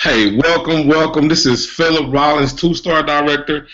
Hey, welcome, welcome. This is Philip Rollins, two-star director,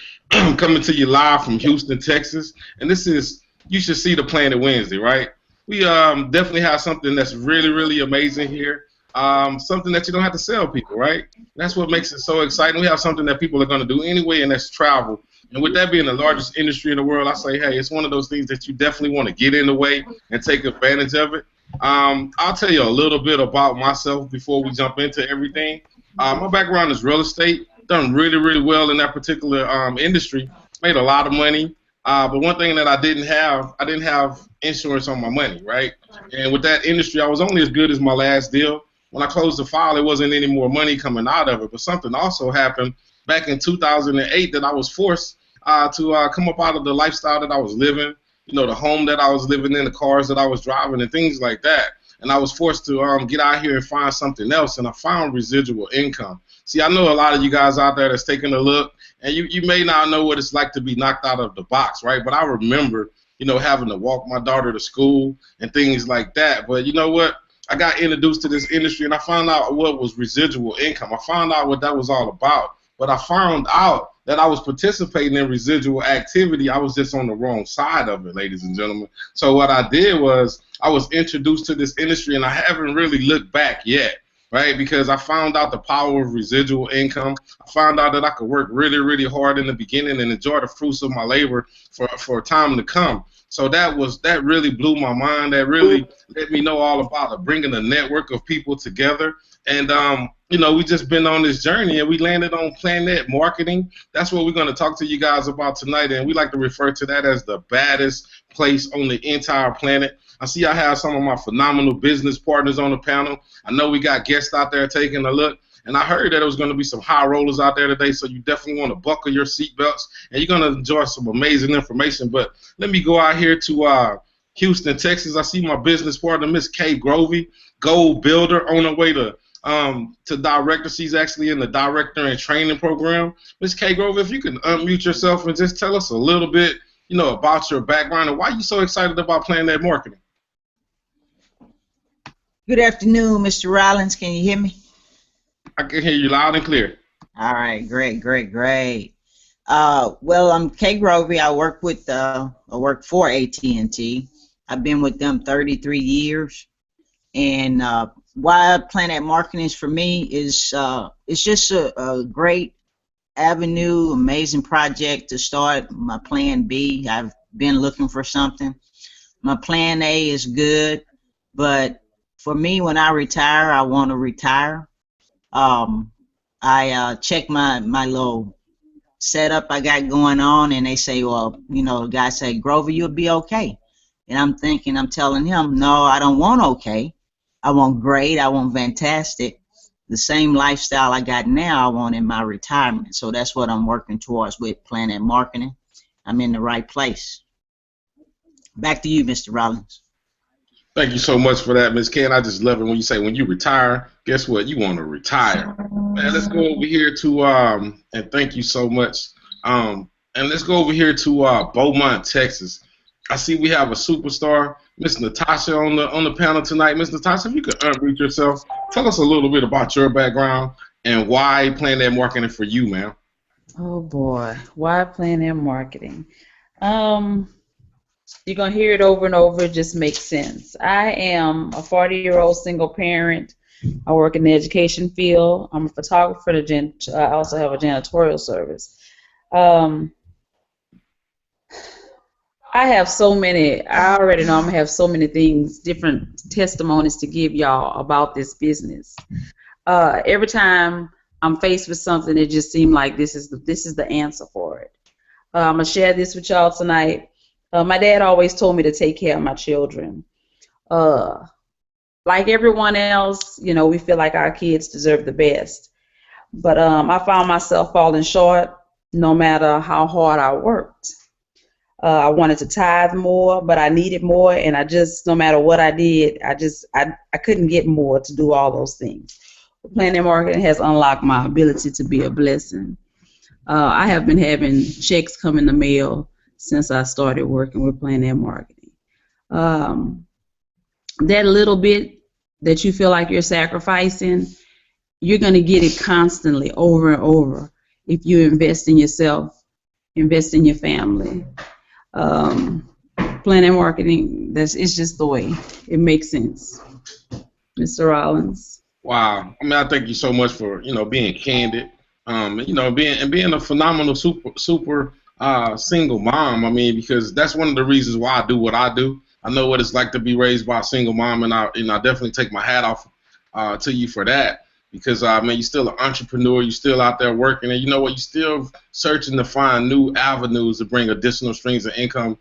coming to you live from Houston, Texas. And this is, you should see the Planet Wednesday, right? We definitely have something that's really, really amazing here. Something that you don't have to sell people, right? That's what makes it so exciting. We have something that people are going to do anyway, and that's travel. And with that being the largest industry in the world, I say, hey, it's one of those things that you definitely want to get in the way and take advantage of it. I'll tell you a little bit about myself before we jump into everything. My background is real estate. Done really, really well in that particular industry. Made a lot of money. But one thing that I didn't have insurance on my money, right? And with that industry, I was only as good as my last deal. When I closed the file, there wasn't any more money coming out of it. But something also happened back in 2008 that I was forced to come up out of the lifestyle that I was living. You know, the home that I was living in, the cars that I was driving, and things like that. And I was forced to get out here and find something else, and I found residual income. See, I know a lot of you guys out there that's taking a look, and you may not know what it's like to be knocked out of the box, right? But I remember, having to walk my daughter to school and things like that. But you know what? I got introduced to this industry, and I found out what was residual income. I found out what that was all about. But I found out that I was participating in residual activity. I was just on the wrong side of it, ladies and gentlemen. So what I did was I was introduced to this industry, and I haven't really looked back yet, right? Because I found out the power of residual income. I found out that I could work really, really hard in the beginning and enjoy the fruits of my labor for time to come. So that really blew my mind. That really let me know all about it, bringing a network of people together. And we just been on this journey, and we landed on PlanNet marketing. That's what we're going to talk to you guys about tonight, and we like to refer to that as the baddest place on the entire planet. I see I have some of my phenomenal business partners on the panel. I know we got guests out there taking a look, and I heard that there was going to be some high rollers out there today, so you definitely want to buckle your seatbelts, and you're going to enjoy some amazing information. But let me go out here to Houston, Texas. I see my business partner, Miss Kay Grovey, gold builder, on her way to director. She's actually in the director and training program. Miss Kay Grovey, if you can unmute yourself and just tell us a little bit, about your background and why you're so excited about PlanNet marketing. Good afternoon, Mr. Rollins. Can you hear me? I can hear you loud and clear. All right, great. Well, I'm Kay Grovey. I work for AT&T. I've been with them 33 years, and why PlanNet marketing is for me is it's just a great avenue, amazing project to start my plan B. I've been looking for something. My plan A is good, but for me, when I retire, I want to retire. I check my little setup I got going on, and they say, well, the guy say, Grover, you'll be okay. And I'm telling him, no, I don't want okay. I want great. I want fantastic. The same lifestyle I got now, I want in my retirement. So that's what I'm working towards with PlanNet marketing. I'm in the right place. Back to you, Mr. Rollins. Thank you so much for that, Ms. Ken. I just love it when you say when you retire, guess what? You want to retire. Man, let's go over here to, and thank you so much. And let's go over here to Beaumont, Texas. I see we have a superstar, Miss Natasha, on the panel tonight. Miss Natasha, if you could unmute yourself, tell us a little bit about your background and why PlanNet marketing for you, ma'am. Oh boy, why PlanNet marketing? You're going to hear it over and over. It just makes sense. I am a 40-year-old single parent. I work in the education field. I'm a photographer. I also have a janitorial service. I have so many, I already know I'm going to have so many things, different testimonies to give y'all about this business. Every time I'm faced with something, it just seems like this is the answer for it. I'm going to share this with y'all tonight. My dad always told me to take care of my children. Like everyone else, we feel like our kids deserve the best. But I found myself falling short no matter how hard I worked. I wanted to tithe more, but I needed more, and no matter what I did, I couldn't get more to do all those things. PlanNet marketing has unlocked my ability to be a blessing. I have been having checks come in the mail since I started working with PlanNet marketing. That little bit that you feel like you're sacrificing, you're going to get it constantly over and over if you invest in yourself, invest in your family. PlanNet marketing, it's just the way. It makes sense. Mr. Rollins. Wow. I mean, I thank you so much for, being candid. Being a phenomenal super single mom. I mean, because that's one of the reasons why I do what I do. I know what it's like to be raised by a single mom, and I definitely take my hat off to you for that. Because man, you're still an entrepreneur. You're still out there working, and you know what? You're still searching to find new avenues to bring additional streams of income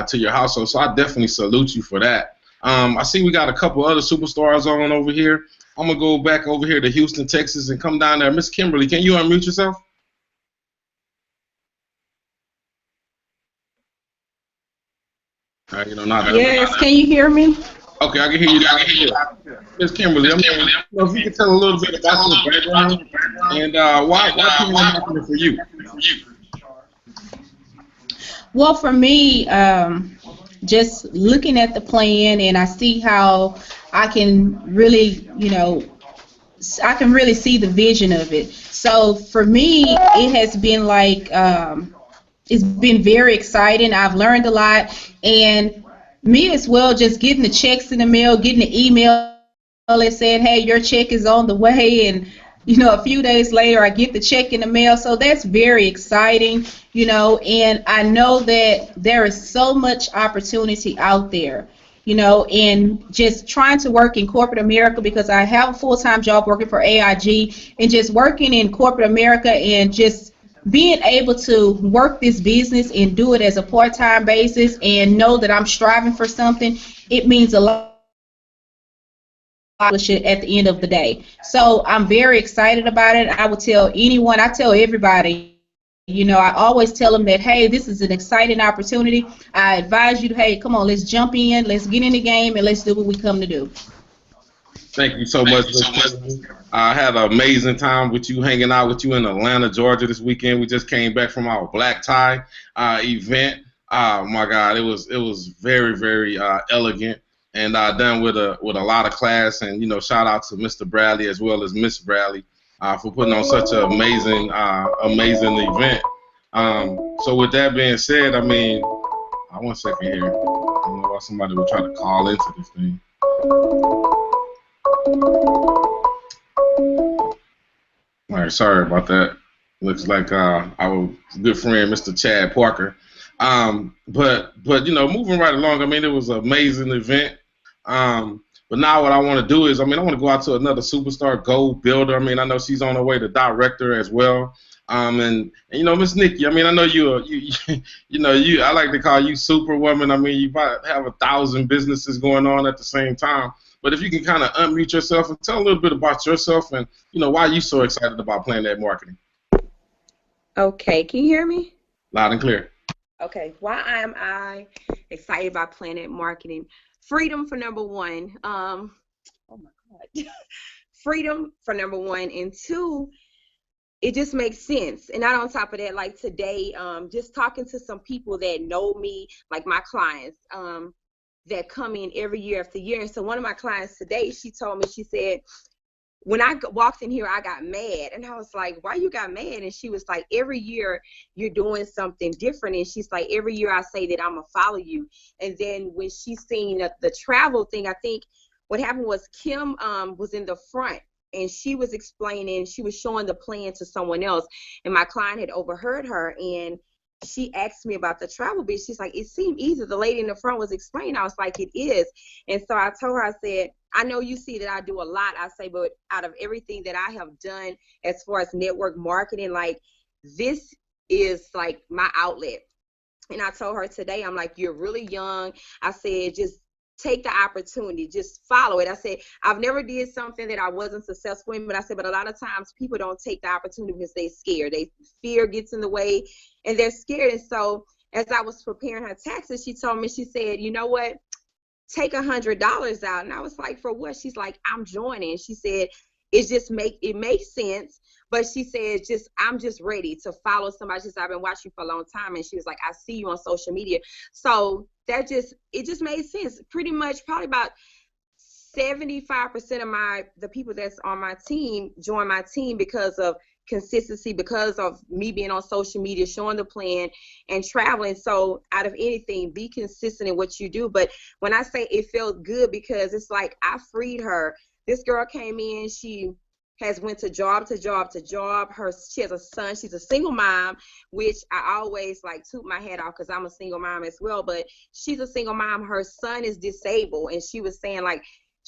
to your household. So I definitely salute you for that. I see we got a couple other superstars on over here. I'm gonna go back over here to Houston, Texas, and come down there. Miss Kimberly, can you unmute yourself? Yes, can you hear me? Okay, I can hear you. Miss Kimberly, if you could tell a little bit about your background and why PlanNet marketing for you. Well, for me, just looking at the plan, and I see how I can really, I can really see the vision of it. So for me, it has been like, it's been very exciting. I've learned a lot, and me as well, just getting the checks in the mail, getting the email that said, hey, your check is on the way, and a few days later I get the check in the mail. So that's very exciting, and I know that there is so much opportunity out there, and just trying to work in corporate America, because I have a full-time job working for AIG, and just working in corporate America and just being able to work this business and do it as a part-time basis and know that I'm striving for something, it means a lot at the end of the day. So I'm very excited about it. I would tell anyone, I tell everybody, I always tell them that, hey, this is an exciting opportunity. I advise you to, hey, come on, let's jump in, let's get in the game, and let's do what we come to do. Thank you so much. I had an amazing time with you, hanging out with you in Atlanta, Georgia this weekend. We just came back from our black tie event. Oh my God, it was very, very elegant, and done with a lot of class. And shout out to Mr. Bradley as well as Miss Bradley for putting on such an amazing event. So with that being said, I mean, one second here. I don't know why somebody would try to call into this thing. All right, sorry about that. Looks like our good friend, Mr. Chad Parker. But moving right along, I mean, it was an amazing event. But now what I want to do is, I want to go out to another superstar, Gold Builder. I mean, I know she's on her way to director as well. And Miss Nikki, I know I like to call you Superwoman. I mean, you might have 1,000 businesses going on at the same time. But if you can kind of unmute yourself and tell a little bit about yourself and, why you so excited about PlanNet marketing. Okay, can you hear me? Loud and clear. Okay, why am I excited about PlanNet marketing? Freedom for number one. Oh my God. Freedom for number one, and two, it just makes sense. And not on top of that, like today, just talking to some people that know me, like my clients, that come in every year after year. And so one of my clients today, she told me, she said, when I walked in here, I got mad. And I was like, why you got mad? And she was like, every year you're doing something different. And she's like, every year I say that I'm going to follow you. And then when she seen the travel thing, I think what happened was Kim was in the front, and she was explaining, she was showing the plan to someone else. And my client had overheard her, and she asked me about the travel bit. She's like, it seemed easy. The lady in the front was explaining. I was like, it is. And so I told her, I said, I know you see that I do a lot. I say, but out of everything that I have done as far as network marketing, like this is like my outlet. And I told her today, I'm like, you're really young. I said, just take the opportunity, just follow it. I said, I've never did something that I wasn't successful in, but I said, but a lot of times people don't take the opportunity because they're scared. Fear gets in the way, and they're scared. And so as I was preparing her taxes, she told me, she said, you know what, take $100 out. And I was like, for what? She's like, I'm joining. She said, it makes sense. But she said, I'm just ready to follow somebody. She said, I've been watching you for a long time. And she was like, I see you on social media. So it just made sense. Pretty much probably about 75% of the people that's on my team join my team because of consistency, because of me being on social media, showing the plan and traveling. So out of anything, be consistent in what you do. But when I say it felt good, because it's like I freed her. This girl came in, she has went to job to job to job. She has a son. She's a single mom, which I always like toot my head off because I'm a single mom as well. But she's a single mom. Her son is disabled, and she was saying like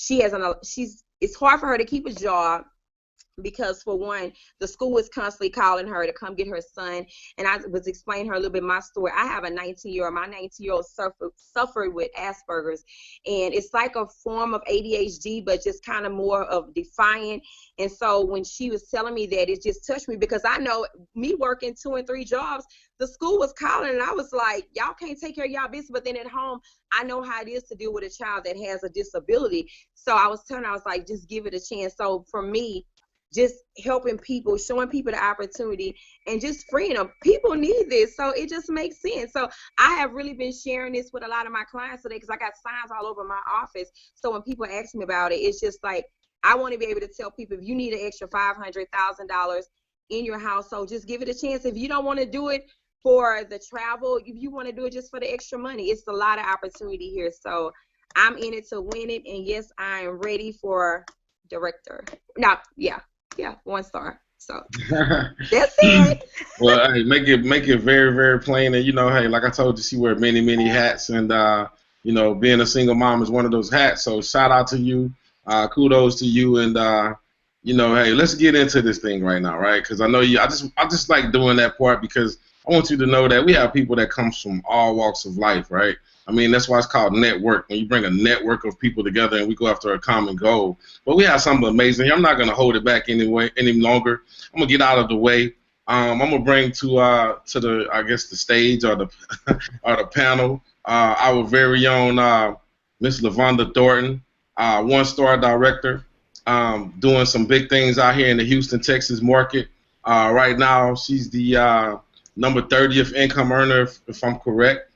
it's hard for her to keep a job because, for one, the school is constantly calling her to come get her son. And I was explaining her a little bit my story. I have a 19-year-old. My 19-year-old suffered with Asperger's, and it's like a form of ADHD, but just kind of more of defiant. And so when she was telling me that, it just touched me, because I know, me working 2 and 3 jobs, the school was calling, and I was like, y'all can't take care of y'all business. But then at home, I know how it is to deal with a child that has a disability. So I was telling her, I was like, just give it a chance. So for me, just helping people, showing people the opportunity, and just freeing them. People need this, so it just makes sense. So I have really been sharing this with a lot of my clients today, because I got signs all over my office. So when people ask me about it, it's just like, I want to be able to tell people, if you need an extra $500,000 in your household, just give it a chance. If you don't want to do it for the travel, if you want to do it just for the extra money, it's a lot of opportunity here. So I'm in it to win it, and yes, I am ready for director. Now, yeah, 1 star. So that's it. Well, hey, make it very, very plain. And hey, like I told you, she wear many, many hats, and being a single mom is one of those hats. So shout out to you, kudos to you, and hey, let's get into this thing right now, right? Because I know you. I just like doing that part, because I want you to know that we have people that comes from all walks of life, right? I mean, that's why it's called network. When you bring a network of people together and we go after a common goal. But we have something amazing here. I'm not gonna hold it back any longer. I'm gonna get out of the way. I'm gonna bring to the, I guess, the stage, or the or the panel, our very own Miss Lavonda Thornton, 1-star director, doing some big things out here in the Houston, Texas market. Right now, she's the number 30th income earner, if I'm correct.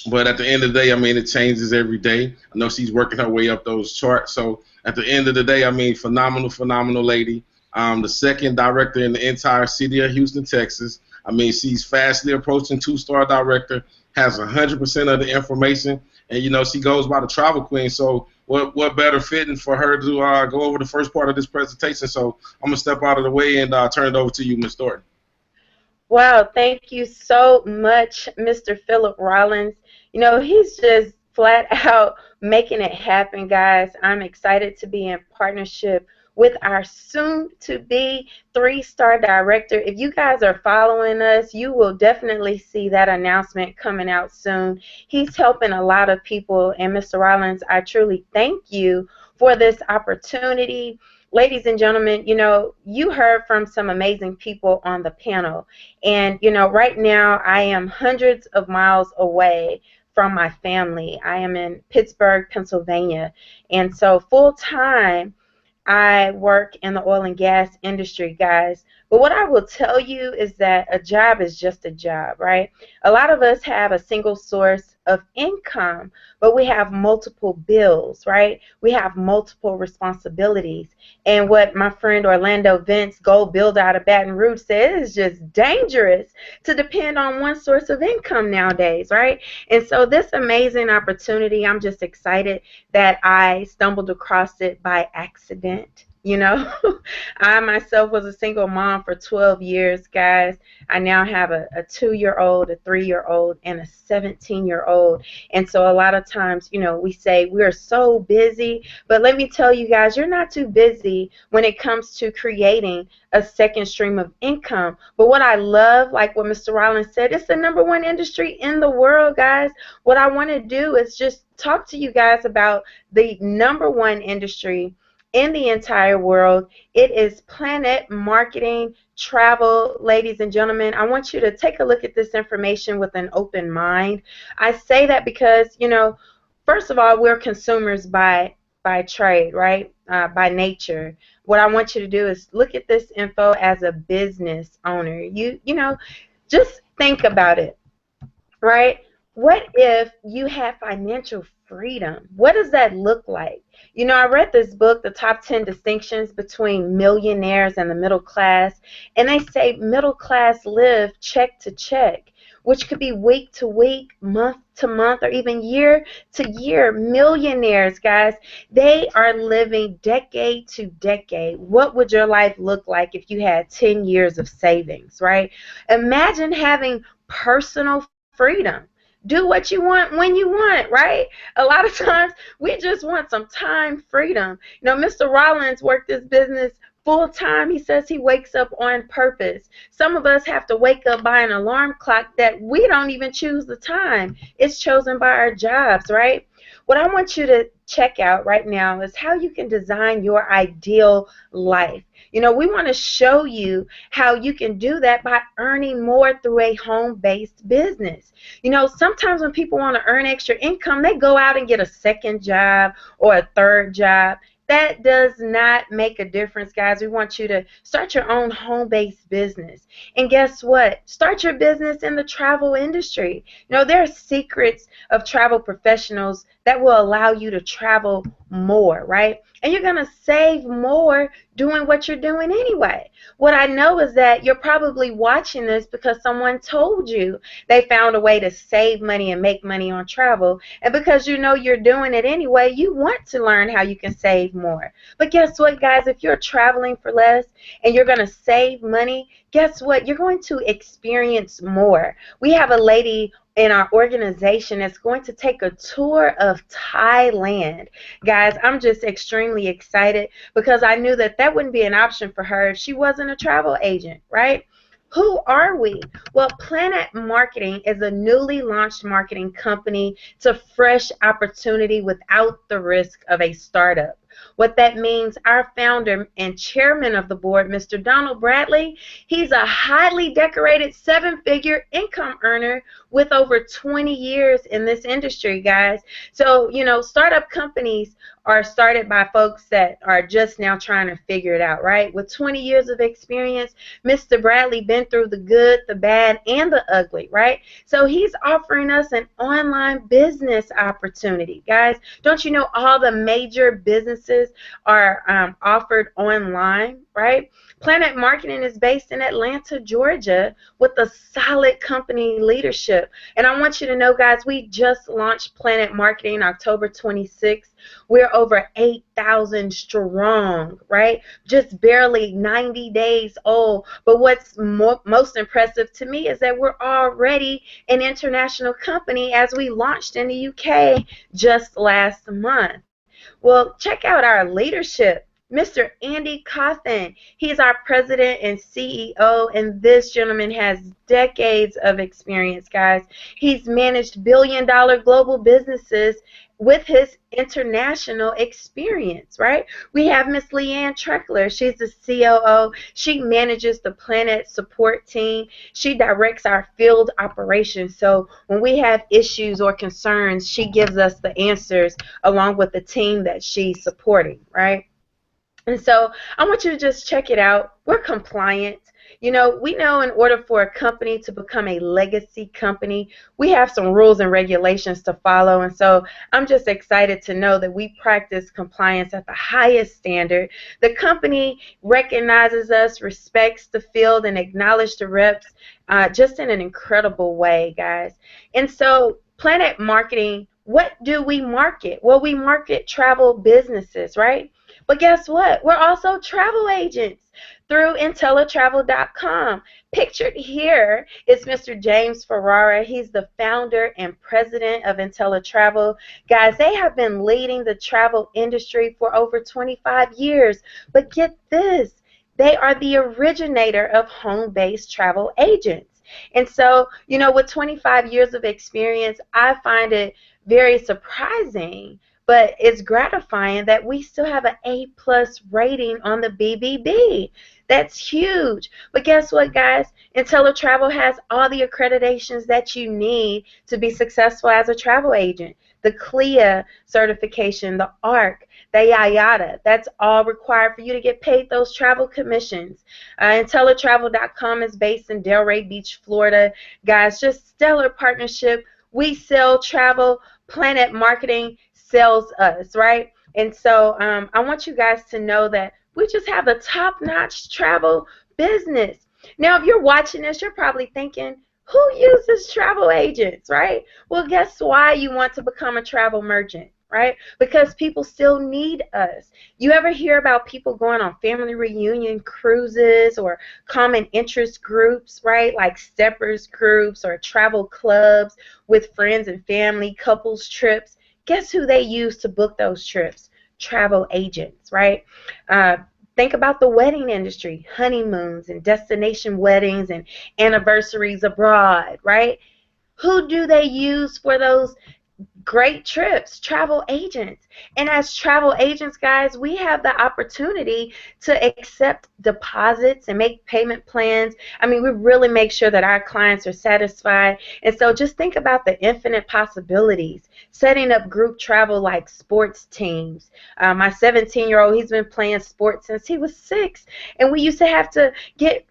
But at the end of the day, I mean, it changes every day. I know she's working her way up those charts. So at the end of the day, I mean, phenomenal, phenomenal lady. The second director in the entire city of Houston, Texas. I mean, she's fastly approaching 2-star director, has 100% of the information, and she goes by the travel queen. So what better fitting for her to go over the first part of this presentation? So I'm gonna step out of the way and turn it over to you, Ms. Thornton. Wow, thank you so much, Mr. Philip Rollins. He's just flat out making it happen, guys. I'm excited to be in partnership with our soon-to-be 3-star director. If you guys are following us, you will definitely see that announcement coming out soon. He's helping a lot of people, and Mr. Rollins, I truly thank you for this opportunity. Ladies and gentlemen, you heard from some amazing people on the panel. And, right now I am hundreds of miles away from my family. I am in Pittsburgh, Pennsylvania. And so full-time, I work in the oil and gas industry, guys. But what I will tell you is that a job is just a job, right? A lot of us have a single source of income, but we have multiple bills, right? We have multiple responsibilities. And what my friend Orlando Vince, Gold Builder out of Baton Rouge, said is just dangerous to depend on one source of income nowadays, right? And so this amazing opportunity, I'm just excited that I stumbled across it by accident. I myself was a single mom for 12 years, guys. I now have a 2-year-old, a 3-year-old, and a 17-year-old. And so a lot of times, we say we're so busy, but let me tell you guys, you're not too busy when it comes to creating a second stream of income. But what I love, like what Mr. Rollins said, it's the #1 industry in the world, guys. What I want to do is just talk to you guys about the #1 industry in the entire world. It is PlanNet Marketing Travel. Ladies and gentlemen, I want you to take a look at this information with an open mind. I say that because, first of all, we're consumers by trade, right? By nature. What I want you to do is look at this info as a business owner. Just think about it, right? What if you had financial freedom. What does that look like? You know, I read this book, The Top 10 Distinctions Between Millionaires and the Middle Class, and they say middle class live check to check, which could be week to week, month to month, or even year to year. Millionaires, guys, they are living decade to decade. What would your life look like if you had 10 years of savings, right? Imagine having personal freedom. Do what you want when you want, right? A lot of times we just want some time freedom. You know, Mr. Rollins worked this business full time. He says he wakes up on purpose. Some of us have to wake up by an alarm clock that we don't even choose the time. It's chosen by our jobs, right? What I want you to check out right now is how you can design your ideal life. You know, we want to show you how you can do that by earning more through a home-based business. You know, sometimes when people want to earn extra income, they go out and get a second job or a third job. That does not make a difference, guys. We want you to start your own home-based business. And guess what? Start your business in the travel industry. You know, there are secrets of travel professionals that will allow you to travel more, right? And you're going to save more doing what you're doing anyway. What I know is that you're probably watching this because someone told you they found a way to save money and make money on travel. And because you know you're doing it anyway, you want to learn how you can save more. But guess what, guys? If you're traveling for less and you're going to save money, guess what? You're going to experience more. We have a lady in our organization that's going to take a tour of Thailand. Guys, I'm just extremely excited because I knew that that wouldn't be an option for her if she wasn't a travel agent, right? Who are we? Well, PlanNet Marketing is a newly launched marketing company. It's a fresh opportunity without the risk of a startup. What that means, our founder and chairman of the board, Mr. Donald Bradley, he's a highly decorated seven-figure income earner with over 20 years in this industry, guys. So, you know, startup companies are started by folks that are just now trying to figure it out, right? With 20 years of experience, Mr. Bradley been through the good, the bad, and the ugly, right? So he's offering us an online business opportunity, guys. Don't you know all the major businesses are offered online, right? PlanNet Marketing is based in Atlanta, Georgia, with a solid company leadership. And I want you to know, guys, we just launched PlanNet Marketing October 26th. We're over 8,000 strong, right? Just barely 90 days old. But what's most impressive to me is that we're already an international company as we launched in the UK just last month. Well, check out our leadership. Mr. Andy Cawthon, he's our president and CEO, and this gentleman has decades of experience, guys. He's managed billion-dollar global businesses with his international experience, right? We have Miss Leanne Treckler. She's the COO. She manages the PlanNet support team. She directs our field operations. So when we have issues or concerns, she gives us the answers along with the team that she's supporting, right? And so I want you to just check it out. We're compliant. You know, we know in order for a company to become a legacy company, we have some rules and regulations to follow. And so I'm just excited to know that we practice compliance at the highest standard. The company recognizes us, respects the field, and acknowledges the reps just in an incredible way, guys. And so PlanNet Marketing, what do we market? Well, we market travel businesses, right? But guess what? We're also travel agents through IntelliTravel.com. Pictured here is Mr. James Ferrara. He's the founder and president of IntelliTravel. Guys, they have been leading the travel industry for over 25 years. But get this, they are the originator of home-based travel agents. And so, you know, with 25 years of experience, I find it very surprising, but it's gratifying that we still have an A+ rating on the BBB. That's huge. But guess what, guys? IntelliTravel has all the accreditations that you need to be successful as a travel agent. The CLIA certification, the ARC, the IATA, that's all required for you to get paid those travel commissions. IntelliTravel.com is based in Delray Beach, Florida. Guys, just stellar partnership. We sell travel PlanNet Marketing sells us, right? And so I want you guys to know that we just have a top-notch travel business. Now, if you're watching this, you're probably thinking, who uses travel agents, right? Well, guess why you want to become a travel merchant, right? Because people still need us. You ever hear about people going on family reunion cruises or common interest groups, right? Like steppers groups or travel clubs with friends and family, couples trips. Guess who they use to book those trips? Travel agents, right? Uh, Think about the wedding industry, honeymoons and destination weddings and anniversaries abroad, right? Who do they use for those great trips? Travel agents. And as travel agents, guys, we have the opportunity to accept deposits and make payment plans. I mean, we really make sure that our clients are satisfied. And so just think about the infinite possibilities. Setting up group travel like sports teams. My 17-year-old, he's been playing sports since he was 6. And we used to have to get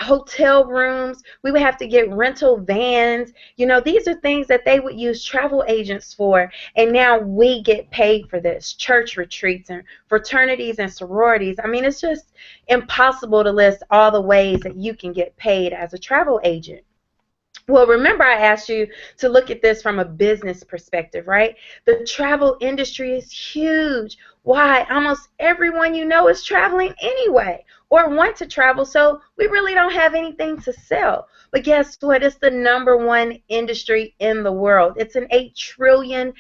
hotel rooms. We would have to get rental vans. You know, these are things that they would use travel agents for, and now we get paid for this. Church retreats and fraternities and sororities. I mean, it's just impossible to list all the ways that you can get paid as a travel agent. Well, remember I asked you to look at this from a business perspective, right? The travel industry is huge. Why? Almost everyone you know is traveling anyway or want to travel, so we really don't have anything to sell. But guess what? It's the #1 industry in the world. It's an $8 trillion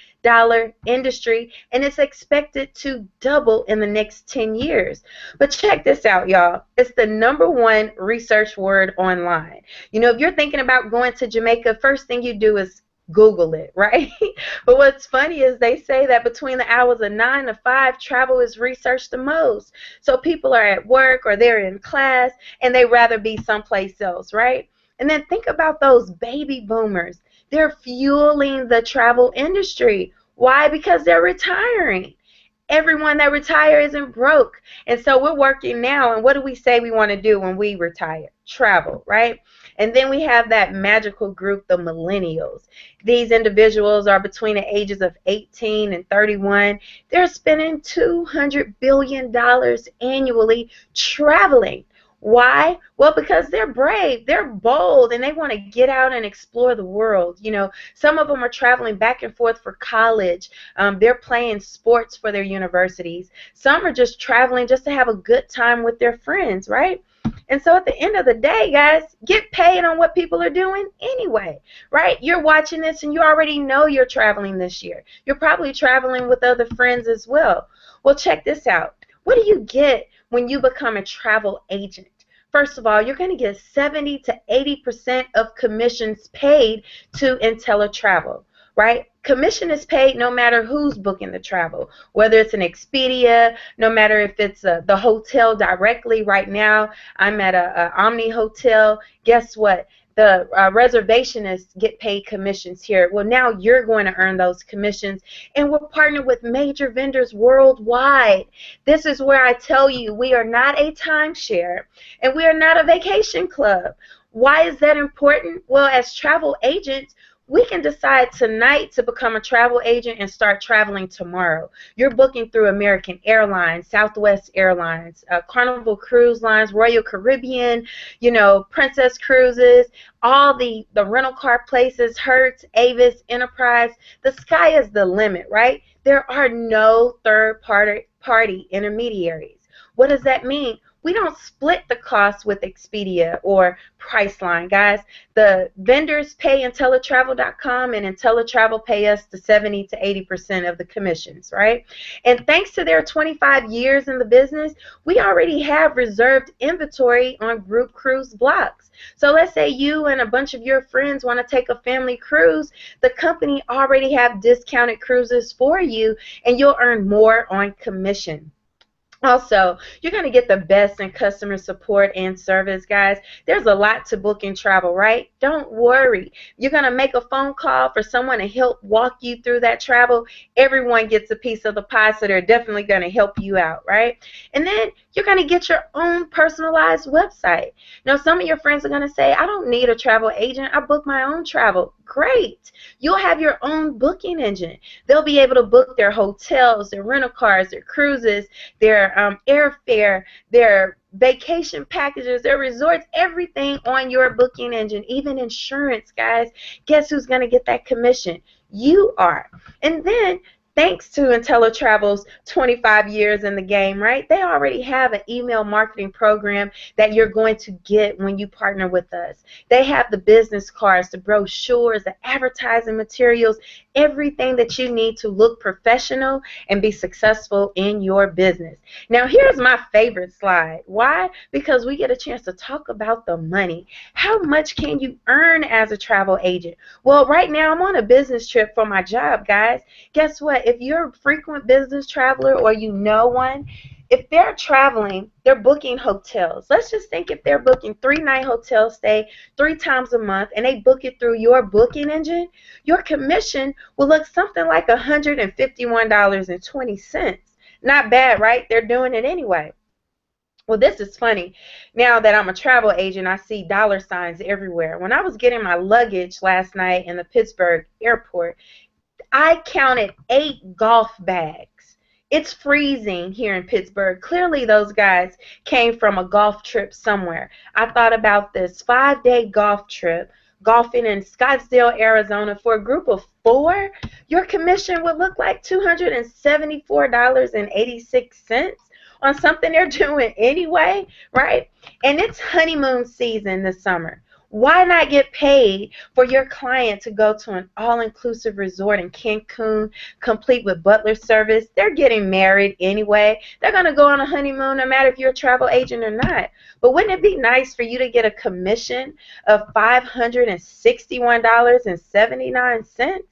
industry, and it's expected to double in the next 10 years. But check this out, y'all. It's the #1 research word online. You know, if you're thinking about going to Jamaica, first thing you do is Google it, right? But what's funny is they say that between the hours of 9 to 5, travel is researched the most. So people are at work or they're in class and they rather be someplace else, right? And then think about those baby boomers. They're fueling the travel industry. Why? Because they're retiring. Everyone that retires isn't broke. And so we're working now, and what do we say we want to do when we retire? Travel, right? And then we have that magical group, the millennials. These individuals are between the ages of 18 and 31. They're spending $200 billion annually traveling. Why? Well, because they're brave, they're bold, and they want to get out and explore the world. You know, some of them are traveling back and forth for college. They're playing sports for their universities. Some are just traveling just to have a good time with their friends, right? And so at the end of the day, guys, get paid on what people are doing anyway, right? You're watching this and you already know you're traveling this year. You're probably traveling with other friends as well. Well, check this out. What do you get when you become a travel agent? First of all, you're going to get 70 to 80% of commissions paid to IntelliTravel, right? Commission is paid no matter who's booking the travel, whether it's an Expedia, no matter if it's the hotel directly. Right now, I'm at a Omni Hotel. Guess what? The reservationists get paid commissions here. Well, now you're going to earn those commissions, and we're partnered with major vendors worldwide. This is where I tell you we are not a timeshare, and we are not a vacation club. Why is that important? Well, as travel agents, we can decide tonight to become a travel agent and start traveling tomorrow. You're booking through American Airlines, Southwest Airlines, Carnival Cruise Lines, Royal Caribbean, you know, Princess Cruises, all the rental car places, Hertz, Avis, Enterprise. The sky is the limit, right? There are no third-party intermediaries. What does that mean? We don't split the cost with Expedia or Priceline, guys. The vendors pay IntelliTravel.com, and IntelliTravel pay us the 70 to 80% of the commissions, right? And thanks to their 25 years in the business, we already have reserved inventory on group cruise blocks. So let's say you and a bunch of your friends want to take a family cruise. The company already have discounted cruises for you, and you'll earn more on commission. Also, you're going to get the best in customer support and service, guys. There's a lot to book and travel, right? Don't worry. You're going to make a phone call for someone to help walk you through that travel. Everyone gets a piece of the pie, so they're definitely going to help you out, right? And then you're going to get your own personalized website. Now, some of your friends are going to say, I don't need a travel agent. I book my own travel. Great. You'll have your own booking engine. They'll be able to book their hotels, their rental cars, their cruises, their airfare, their vacation packages, their resorts, everything on your booking engine, even insurance, guys. Guess who's going to get that commission? You are. And then, thanks to IntelliTravel's 25 years in the game, right? They already have an email marketing program that you're going to get when you partner with us. They have the business cards, the brochures, the advertising materials, everything that you need to look professional and be successful in your business. Now, here's my favorite slide. Why? Because we get a chance to talk about the money. How much can you earn as a travel agent? Well, right now I'm on a business trip for my job, guys. Guess what? If you're a frequent business traveler or you know one, if they're traveling, they're booking hotels. Let's just think if they're booking 3-night hotel stay 3 times a month and they book it through your booking engine, your commission will look something like $151.20. Not bad, right? They're doing it anyway. Well, this is funny. Now that I'm a travel agent, I see dollar signs everywhere. When I was getting my luggage last night in the Pittsburgh airport, I counted 8 golf bags. It's freezing here in Pittsburgh. Clearly, those guys came from a golf trip somewhere. I thought about this 5-day golf trip, golfing in Scottsdale, Arizona for a group of 4. Your commission would look like $274.86 on something they're doing anyway, right? And it's honeymoon season this summer. Why not get paid for your client to go to an all-inclusive resort in Cancun, complete with butler service? They're getting married anyway. They're going to go on a honeymoon no matter if you're a travel agent or not. But wouldn't it be nice for you to get a commission of $561.79?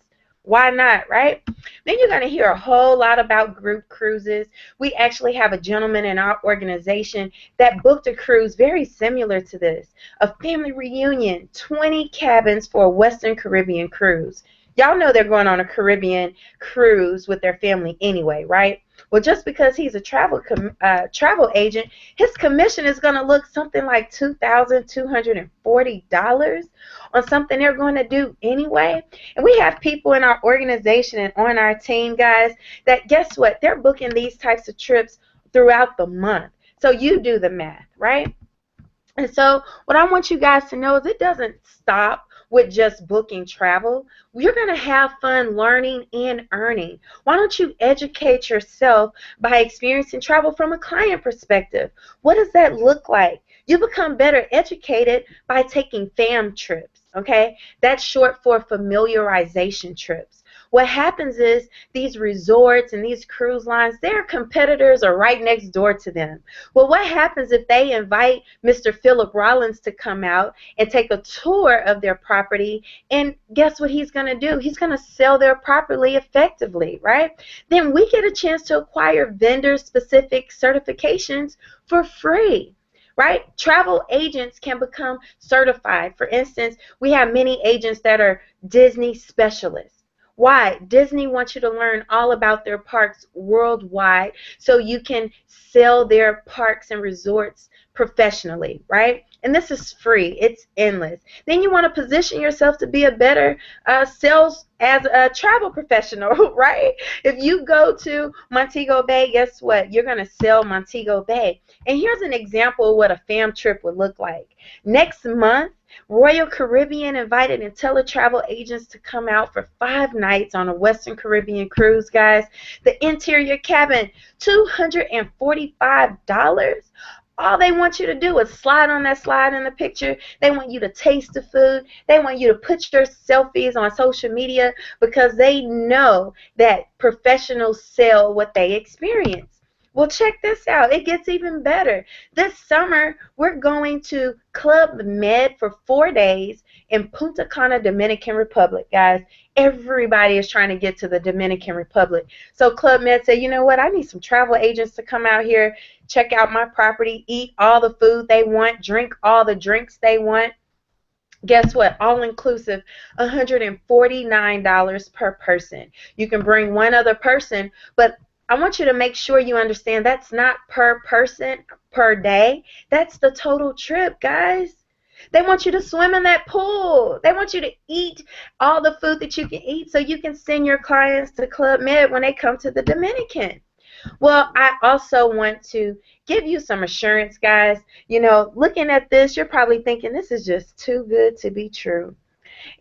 Why not, right? Then you're going to hear a whole lot about group cruises. We actually have a gentleman in our organization that booked a cruise very similar to this. A family reunion, 20 cabins for a Western Caribbean cruise. Y'all know they're going on a Caribbean cruise with their family anyway, right? Well, just because he's a travel agent, his commission is going to look something like $2,240 on something they're going to do anyway. And we have people in our organization and on our team, guys, that guess what? They're booking these types of trips throughout the month. So you do the math, right? And so what I want you guys to know is it doesn't stop with just booking travel. You're going to have fun learning and earning. Why don't you educate yourself by experiencing travel from a client perspective? What does that look like? You become better educated by taking FAM trips, okay? That's short for familiarization trips. What happens is these resorts and these cruise lines, their competitors are right next door to them. Well, what happens if they invite Mr. Philip Rollins to come out and take a tour of their property, and guess what he's going to do? He's going to sell their property effectively, right? Then we get a chance to acquire vendor-specific certifications for free. Right? Travel agents can become certified. For instance, we have many agents that are Disney specialists. Why? Disney wants you to learn all about their parks worldwide so you can sell their parks and resorts professionally, right? And this is free. It's endless. Then you want to position yourself to be a better sales as a travel professional, right? If you go to Montego Bay, guess what? You're going to sell Montego Bay. And here's an example of what a fam trip would look like. Next month, Royal Caribbean invited IntelliTravel agents to come out for 5 nights on a Western Caribbean cruise, guys. The interior cabin, $245. All they want you to do is slide on that slide in the picture. They want you to taste the food. They want you to put your selfies on social media because they know that professionals sell what they experience. Well, check this out. It gets even better. This summer, we're going to Club Med for 4 days in Punta Cana, Dominican Republic, guys. Everybody is trying to get to the Dominican Republic. So Club Med said, you know what? I need some travel agents to come out here, check out my property, eat all the food they want, drink all the drinks they want. Guess what? All inclusive, $149 per person. You can bring one other person, but I want you to make sure you understand that's not per person per day. That's the total trip, guys. They want you to swim in that pool. They want you to eat all the food that you can eat so you can send your clients to Club Med when they come to the Dominican. Well, I also want to give you some assurance, guys. You know, looking at this, you're probably thinking this is just too good to be true.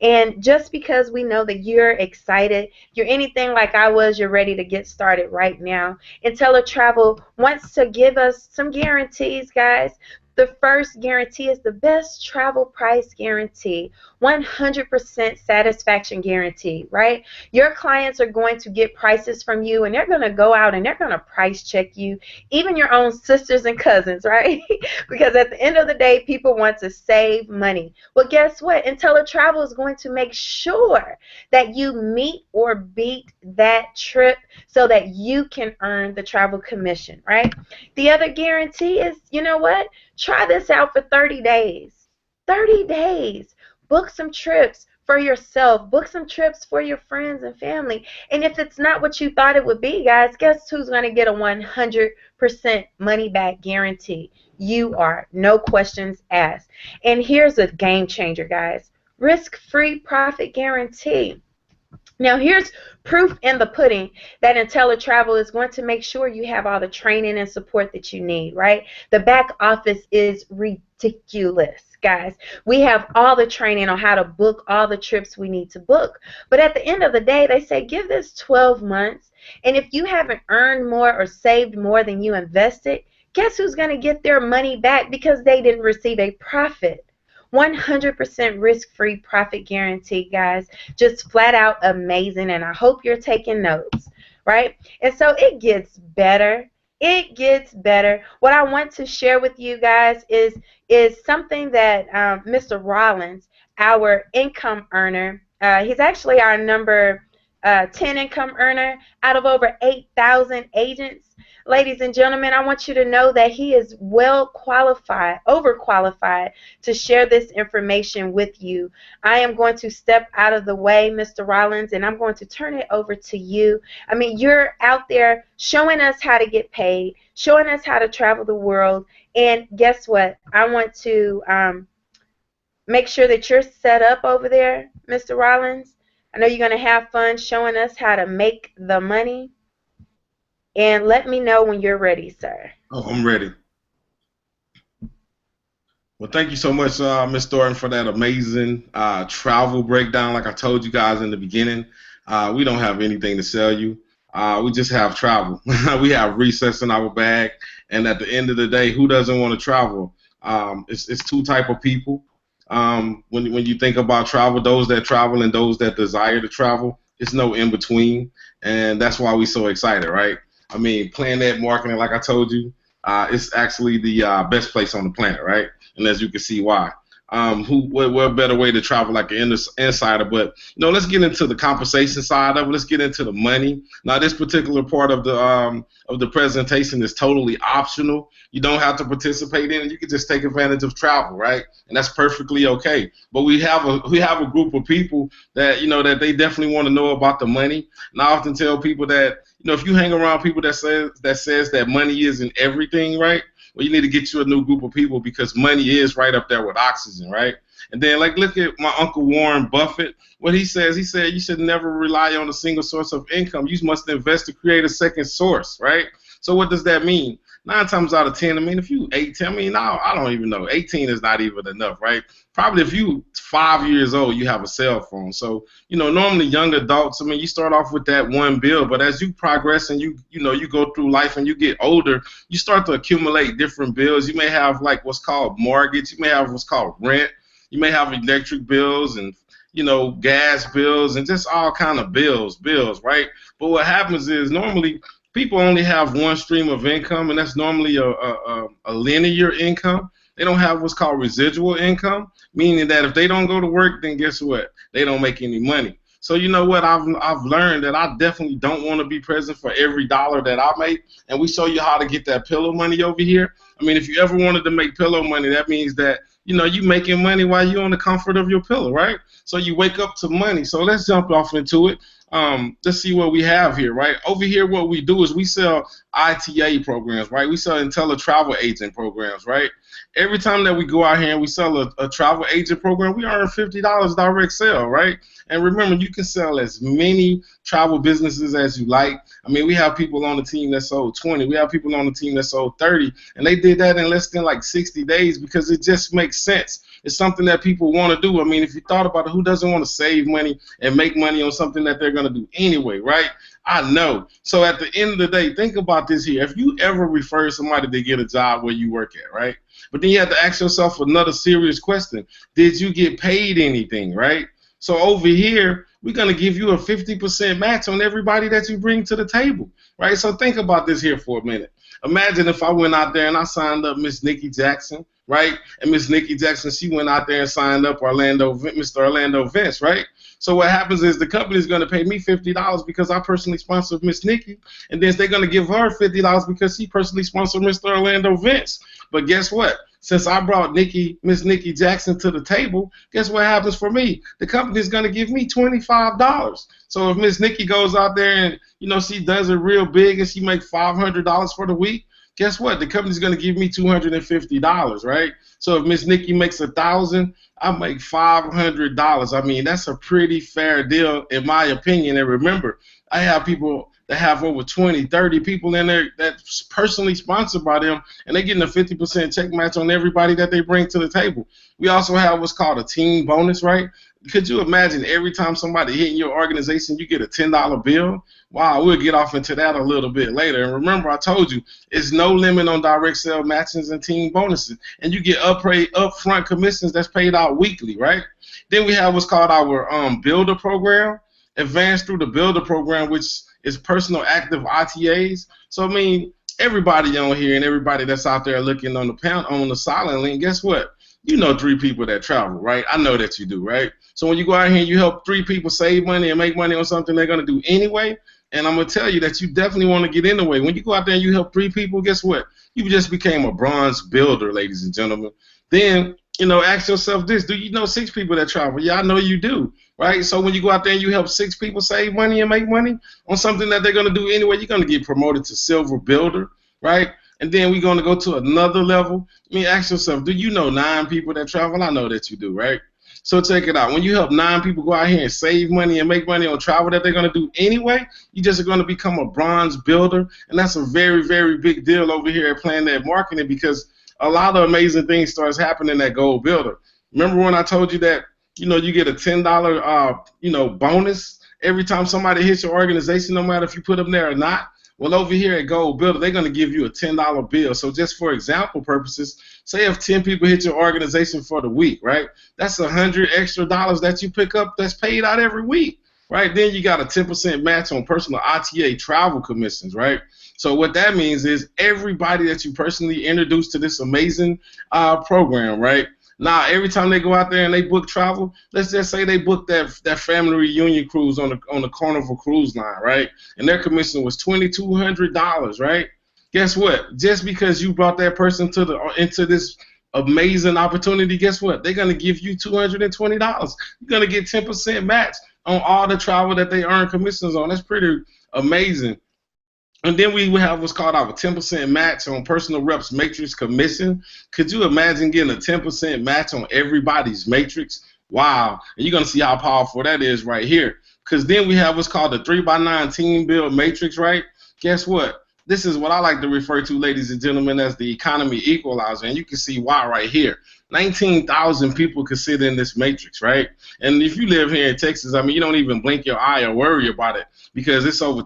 And just because we know that you're excited, you're anything like I was, you're ready to get started right now. IntelliTravel wants to give us some guarantees, guys. The first guarantee is the best travel price guarantee, 100% satisfaction guarantee, right? Your clients are going to get prices from you, and they're going to go out and they're going to price check you, even your own sisters and cousins, right? Because at the end of the day, people want to save money. Well, guess what? IntelliTravel is going to make sure that you meet or beat that trip so that you can earn the travel commission, right? The other guarantee is, you know what? Try this out for 30 days. 30 days. Book some trips for yourself. Book some trips for your friends and family. And if it's not what you thought it would be, guys, guess who's going to get a 100% money back guarantee? You are. No questions asked. And here's a game changer, guys. Risk-free profit guarantee. Now, here's proof in the pudding that IntelliTravel is going to make sure you have all the training and support that you need, right? The back office is ridiculous, guys. We have all the training on how to book all the trips we need to book. But at the end of the day, they say give this 12 months, and if you haven't earned more or saved more than you invested, guess who's going to get their money back because they didn't receive a profit? 100% risk-free profit guarantee, guys. Just flat out amazing, and I hope you're taking notes, right? And so it gets better. It gets better. What I want to share with you guys is something that Mr. Rollins, our income earner, he's actually our number 10 income earner out of over 8,000 agents. Ladies and gentlemen, I want you to know that he is well qualified, overqualified to share this information with you. I am going to step out of the way, Mr. Rollins, and I'm going to turn it over to you. I mean, you're out there showing us how to get paid, showing us how to travel the world, and guess what? I want to make sure that you're set up over there, Mr. Rollins. I know you're going to have fun showing us how to make the money. And let me know when you're ready, sir. Oh, I'm ready. Well, thank you so much, Ms. Thornton, for that amazing travel breakdown. Like I told you guys in the beginning, we don't have anything to sell you. We just have travel. We have recess in our bag. And at the end of the day, who doesn't want to travel? It's two type of people. When you think about travel, those that travel and those that desire to travel, it's no in between. And that's why we're so excited, right? I mean, PlanNet marketing, like I told you, it's actually the best place on the planet, right? And as you can see why. What better way to travel like an insider? But let's get into the compensation side of it. Let's get into the money. Now, this particular part of the presentation is totally optional. You don't have to participate in it. You can just take advantage of travel, right? And that's perfectly okay. But we have a group of people that that they definitely want to know about the money. And I often tell people that if you hang around people that says that money isn't everything, right? Well, you need to get you a new group of people because money is right up there with oxygen, right? And then, look at my Uncle Warren Buffett. What he says, he said you should never rely on a single source of income. You must invest to create a second source, right? So what does that mean? 9 times out of 10, I mean, if you 18, I mean, now I don't even know. 18 is not even enough, right? Probably if you 5 years old, you have a cell phone. So, normally young adults, I mean, you start off with that one bill, but as you progress and you go through life and you get older, you start to accumulate different bills. You may have what's called mortgage. You may have what's called rent. You may have electric bills and gas bills and just all kind of bills, right? But what happens is normally people only have one stream of income, and that's normally a linear income. They don't have what's called residual income, meaning that if they don't go to work, then guess what? They don't make any money. So you know what? I've learned that I definitely don't want to be present for every dollar that I make. And we show you how to get that pillow money over here. I mean, if you ever wanted to make pillow money, that means that you making money while you're on the comfort of your pillow, right? So you wake up to money. So let's jump off into it. Let's see what we have here, right? Over here, what we do is we sell ITA programs, right? We sell travel agent programs, right? Every time that we go out here and we sell a travel agent program, we earn $50 direct sale, right? And remember, you can sell as many travel businesses as you like. I mean, we have people on the team that sold 20. We have people on the team that sold 30. And they did that in less than like 60 days because it just makes sense. It's something that people want to do. I mean, if you thought about it, who doesn't want to save money and make money on something that they're going to do anyway, right? I know. So at the end of the day, think about this here. If you ever refer somebody to get a job where you work at, right? But then you have to ask yourself another serious question. Did you get paid anything, right? So over here, we're going to give you a 50% match on everybody that you bring to the table, right? So think about this here for a minute. Imagine if I went out there and I signed up Miss Nikki Jackson, right? And Miss Nikki Jackson, she went out there and signed up Mr. Orlando Vince, right? So what happens is the company is going to pay me $50 because I personally sponsored Miss Nikki, and then they're going to give her $50 because she personally sponsored Mr. Orlando Vince. But guess what? Since I brought Miss Nikki Jackson to the table, guess what happens for me? The company is going to give me $25. So if Miss Nikki goes out there and she does it real big and she makes $500 for the week, guess what? The company's going to give me $250, right? So if Miss Nikki makes $1,000, I make $500. I mean, that's a pretty fair deal in my opinion. And remember, I have people that have over 20, 30 people in there that's personally sponsored by them, and they're getting a 50% check match on everybody that they bring to the table. We also have what's called a team bonus, right? Could you imagine every time somebody hit your organization, you get a $10 bill? Wow, we'll get off into that a little bit later. And remember, I told you, it's no limit on direct sale matchings and team bonuses. And you get upfront commissions that's paid out weekly, right? Then we have what's called our builder program, advanced through the builder program, which is personal active ITAs. So, I mean, everybody on here and everybody that's out there looking on the silent link, guess what? You know 3 people that travel, right? I know that you do, right? So when you go out here and you help 3 people save money and make money on something they're going to do anyway, and I'm going to tell you that you definitely want to get in the way. When you go out there and you help 3 people, guess what? You just became a bronze builder, ladies and gentlemen. Then, ask yourself this. Do you know 6 people that travel? Yeah, I know you do, right? So when you go out there and you help 6 people save money and make money on something that they're going to do anyway, you're going to get promoted to silver builder, right? And then we're going to go to another level. I mean, ask yourself, do you know 9 people that travel? I know that you do, right? So check it out. When you help 9 people go out here and save money and make money on travel that they're going to do anyway, you just are going to become a bronze builder. And that's a very, very big deal over here at PlanNet Marketing because a lot of amazing things starts happening at Gold Builder. Remember when I told you that, you get a $10, bonus every time somebody hits your organization, no matter if you put them there or not? Well, over here at Gold Builder, they're going to give you a $10 bill. So just for example purposes, say if 10 people hit your organization for the week, right? That's $100 extra that you pick up that's paid out every week, right? Then you got a 10% match on personal ITA travel commissions, right? So what that means is everybody that you personally introduce to this amazing program, right? Now, every time they go out there and they book travel, let's just say they booked that family reunion cruise on the Carnival Cruise Line, right? And their commission was $2,200, right? Guess what? Just because you brought that person into this amazing opportunity, guess what? They're gonna give you $220. You're gonna get 10% match on all the travel that they earn commissions on. That's pretty amazing. And then we have what's called our 10% match on personal reps matrix commission. Could you imagine getting a 10% match on everybody's matrix? Wow. And you're going to see how powerful that is right here. Because then we have what's called the 3x9 team build matrix, right? Guess what? This is what I like to refer to, ladies and gentlemen, as the economy equalizer. And you can see why right here. 19,000 people could sit in this matrix, right? And if you live here in Texas, I mean, you don't even blink your eye or worry about it because it's over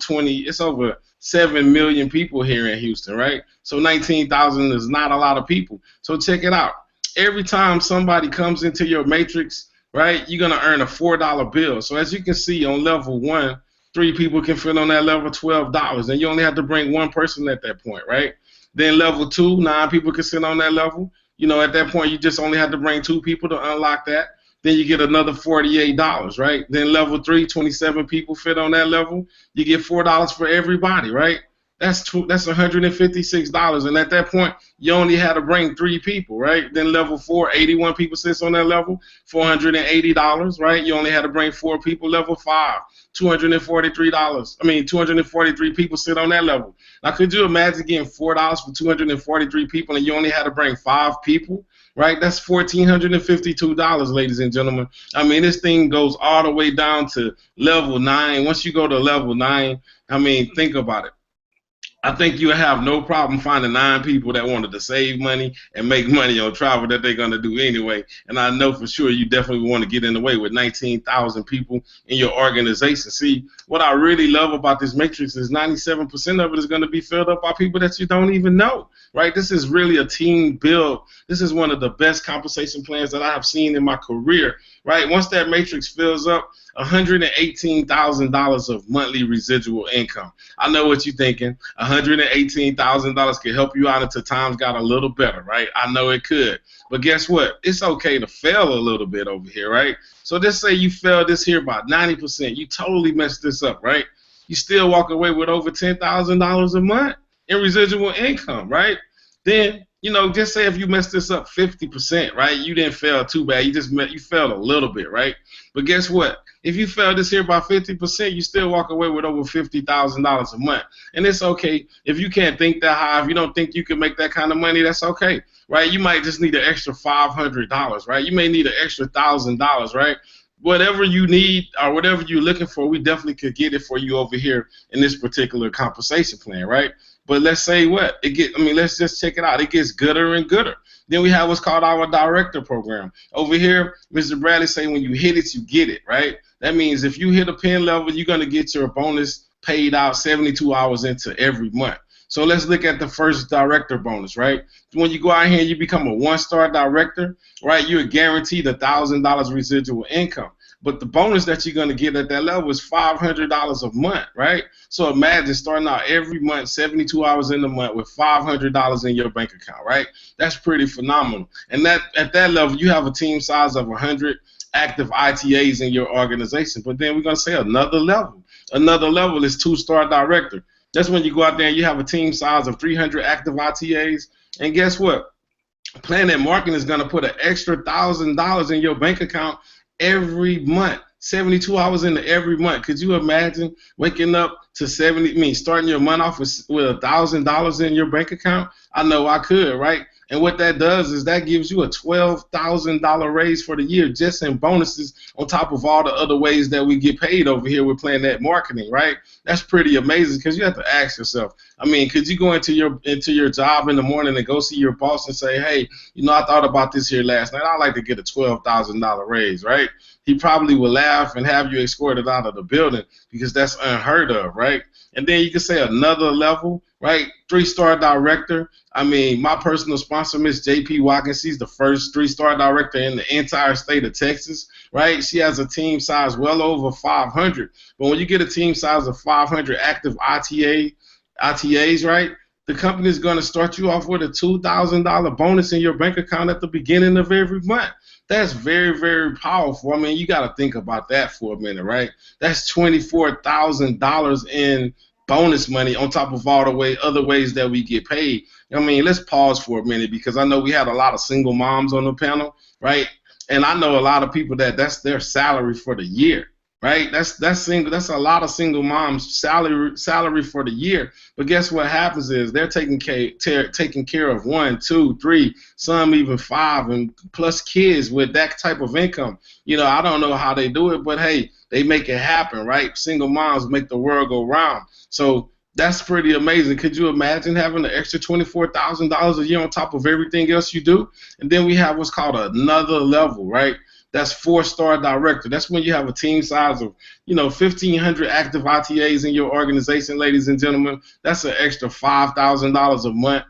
7 million people here in Houston, right? So 19,000 is not a lot of people. So check it out. Every time somebody comes into your matrix, right, you're going to earn a $4 bill. So as you can see on level 1, 3 people can fit on that level, $12. And you only have to bring 1 person at that point, right? Then level 2, 9 people can sit on that level. You know, at that point, you just only have to bring 2 people to unlock that. Then you get another $48, right? Then level 3, 27 people fit on that level. You get $4 for everybody, right? That's $156, and at that point, you only had to bring 3 people, right? Then level 4, 81 people sits on that level, $480, right? You only had to bring 4 people. Level 5, $243. 243 people sit on that level. Now, could you imagine getting $4 for 243 people, and you only had to bring 5 people, right? That's $1,452, ladies and gentlemen. I mean, this thing goes all the way down to level 9. Once you go to level 9, I mean, think about it. I think you'll have no problem finding 9 people that wanted to save money and make money on travel that they're going to do anyway. And I know for sure you definitely want to get in the way with 19,000 people in your organization. See, what I really love about this matrix is 97% of it is going to be filled up by people that you don't even know, right? This is really a team build. This is one of the best compensation plans that I have seen in my career, right? Once that matrix fills up, $118,000 of monthly residual income. I know what you're thinking. $118,000 could help you out until times got a little better, right? I know it could. But guess what? It's okay to fail a little bit over here, right? So just say you failed this here by 90%. You totally messed this up, right? You still walk away with over $10,000 a month in residual income, right? Then, you know, just say if you messed this up 50%, right? You didn't fail too bad. You failed a little bit, right? But guess what? If you fail this here by 50%, you still walk away with over $50,000 a month. And it's okay. If you can't think that high, if you don't think you can make that kind of money, that's okay, right? You might just need an extra $500, right? You may need an extra $1,000, right? Whatever you need or whatever you're looking for, we definitely could get it for you over here in this particular compensation plan, right? But let's say what? Let's just check it out. It gets gooder and gooder. Then we have what's called our director program. Over here, Mr. Bradley say when you hit it, you get it, right? That means if you hit a pen level, you're going to get your bonus paid out 72 hours into every month. So let's look at the first director bonus, right? When you go out here and you become a 1-star director, right, you're guaranteed $1,000 residual income. But the bonus that you're going to get at that level is $500 a month, right? So imagine starting out every month, 72 hours in the month with $500 in your bank account, right? That's pretty phenomenal. And that at that level, you have a team size of 100 active ITAs in your organization. But then we're going to say another level. Another level is 2-star director. That's when you go out there and you have a team size of 300 active ITAs. And guess what? PlanNet Marketing is going to put an extra $1,000 in your bank account every month, 72 hours into every month. Could you imagine waking up to starting your month off with $1,000 in your bank account? I know I could, right? And what that does is that gives you a $12,000 raise for the year just in bonuses on top of all the other ways that we get paid over here with PlanNet Marketing, right? That's pretty amazing because you have to ask yourself, could you go into your job in the morning and go see your boss and say, hey, I thought about this here last night. I'd like to get a $12,000 raise, right? He probably will laugh and have you escorted out of the building because that's unheard of, right? And then you can say another level, right? 3-star director. My personal sponsor, Miss J.P. Watkins, she's the first 3-star director in the entire state of Texas, right? She has a team size well over 500. But when you get a team size of 500 active ITAs, right, the company is going to start you off with a $2,000 bonus in your bank account at the beginning of every month. That's very, very powerful. You got to think about that for a minute, right? That's $24,000 in bonus money on top of all the other ways that we get paid. Let's pause for a minute because I know we had a lot of single moms on the panel, right? And I know a lot of people that's their salary for the year, right? That's a lot of single moms' salary for the year. But guess what happens is they're taking care of 1, 2, 3, some even 5, and plus kids with that type of income. I don't know how they do it, but hey, they make it happen, right? Single moms make the world go round. So that's pretty amazing. Could you imagine having an extra $24,000 a year on top of everything else you do? And then we have what's called another level, right? That's 4-star director. That's when you have a team size of, 1,500 active ITAs in your organization, ladies and gentlemen. That's an extra $5,000 a month.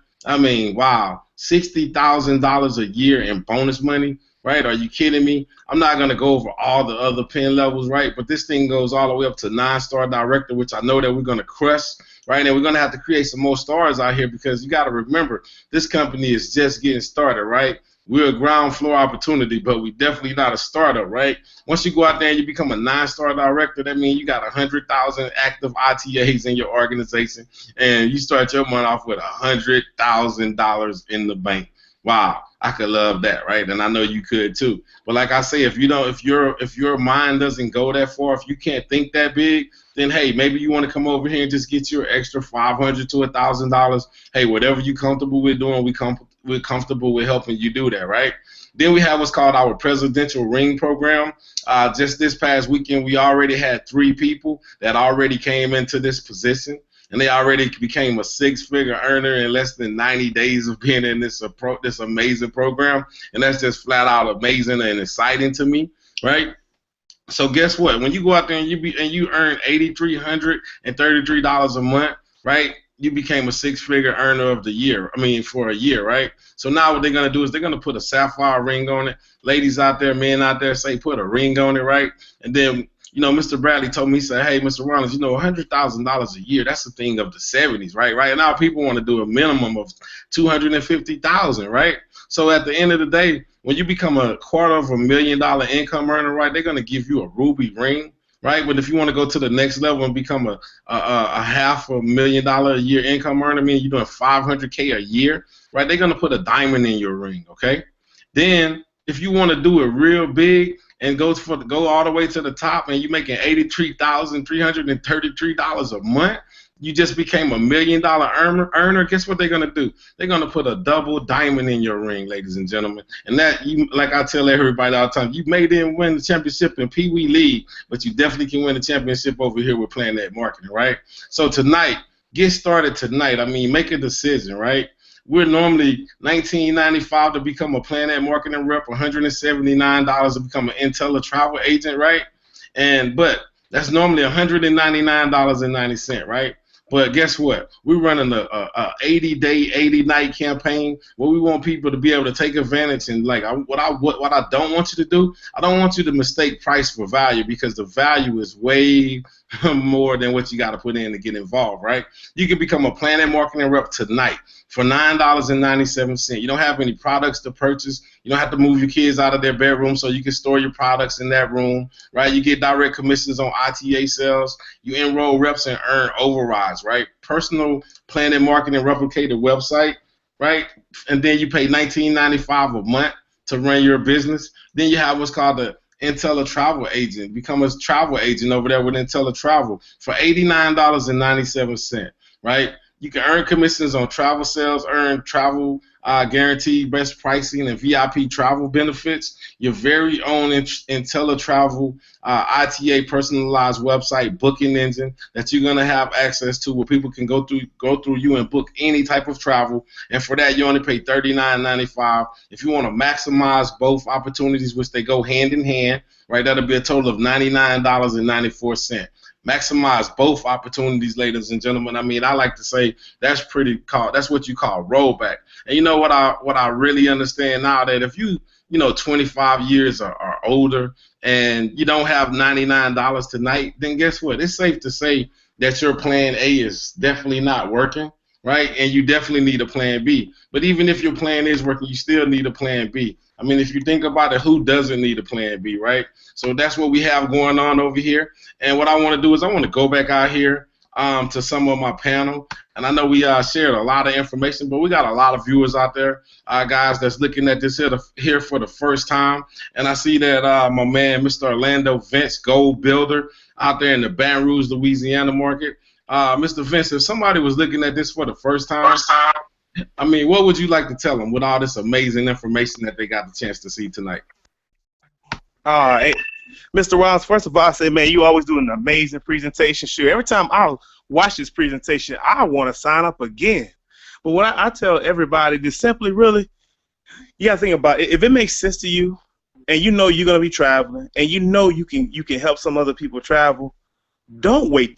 Wow, $60,000 a year in bonus money. right? Are you kidding me? I'm not going to go over all the other pen levels, right? But this thing goes all the way up to 9-star director, which I know that we're going to crush, right? And we're going to have to create some more stars out here because you got to remember, this company is just getting started, right? We're a ground floor opportunity, but we definitely not a startup, right? Once you go out there and you become a 9-star director, that means you got 100,000 active ITAs in your organization, and you start your month off with $100,000 in the bank. Wow, I could love that, right? And I know you could too. But like I say, if your mind doesn't go that far, if you can't think that big, then hey, maybe you want to come over here and just get your extra $500 to $1,000. Hey, whatever you're comfortable with doing, we're comfortable with helping you do that, right? Then we have what's called our presidential ring program. Just this past weekend, we already had 3 people that already came into this position, and they already became a 6-figure earner in less than 90 days of being in this amazing program, and that's just flat out amazing and exciting to me, right? So guess what? When you go out there and you earn $8,333 a month, right? You became a 6-figure earner of the year. I mean, for a year, right? So now what they're gonna do is they're gonna put a sapphire ring on it. Ladies out there, men out there, say put a ring on it, right? And then, Mr. Bradley told me, he said, hey, Mr. Rollins, $100,000 a year, that's the thing of the 70s, right? Right now, people want to do a minimum of $250,000, right? So at the end of the day, when you become a $250,000 income earner, right, they're going to give you a ruby ring, right? But if you want to go to the next level and become a $500,000 a year income earner, I mean, you're doing $500K a year, right? They're going to put a diamond in your ring, okay? Then if you want to do it real big and go all the way to the top, and you're making $83,333 a month, you just became a $1 million earner. Guess what they're gonna do? They're gonna put a double diamond in your ring, ladies and gentlemen. And that, like I tell everybody all the time, you may didn't win the championship in Pee Wee League, but you definitely can win the championship over here with PlanNet Marketing, right? So tonight, get started tonight. I mean, make a decision, right? We're normally $19.95 to become a PlanNet Marketing rep, $179 to become an IntelliTravel agent, right? But that's normally $199.90, right? But guess what? We're running a 80-day, 80-night campaign where we want people to be able to take advantage. And like what I don't want you to do, I don't want you to mistake price for value, because the value is way more than what you got to put in to get involved, right? You can become a PlanNet Marketing rep tonight for $9.97. You don't have any products to purchase. You don't have to move your kids out of their bedroom, so you can store your products in that room, right? You get direct commissions on ITA sales. You enroll reps and earn overrides, right? Personal PlanNet Marketing replicated website, right? And then you pay $19.95 a month to run your business. Then you have what's called the IntelliTravel agent. Become a travel agent over there with IntelliTravel for $89.97, right? You can earn commissions on travel sales, earn travel guaranteed best pricing and VIP travel benefits, your very own IntelliTravel ITA personalized website booking engine that you're going to have access to, where people can go through you and book any type of travel. And for that, you only pay $39.95. If you want to maximize both opportunities, which they go hand in hand, right, that'll be a total of $99.94. Maximize both opportunities, ladies and gentlemen. I mean, I like to say that's what you call rollback. And you know what I really understand now, that if you 25 years or older and you don't have $99 tonight, then guess what? It's safe to say that your plan A is definitely not working, right? And you definitely need a plan B. But even if your plan is working, you still need a plan B. I mean, if you think about it, who doesn't need a plan B, right? So that's what we have going on over here. And what I want to do is I want to go back out here to some of my panel. And I know we shared a lot of information, but we got a lot of viewers out there, guys, that's looking at this here for the first time. And I see that my man, Mr. Orlando Vince, Gold Builder, out there in the Baton Rouge, Louisiana market. Mr. Vince, if somebody was looking at this for the first time, I mean, what would you like to tell them with all this amazing information that they got the chance to see tonight? Hey, Mr. Rollins, first of all, I say, man, you always do an amazing presentation. Sure, every time I watch this presentation, I want to sign up again. But what I tell everybody is simply, really, you got to think about it. If it makes sense to you, and you know you're going to be traveling, and you know you can help some other people travel, don't wait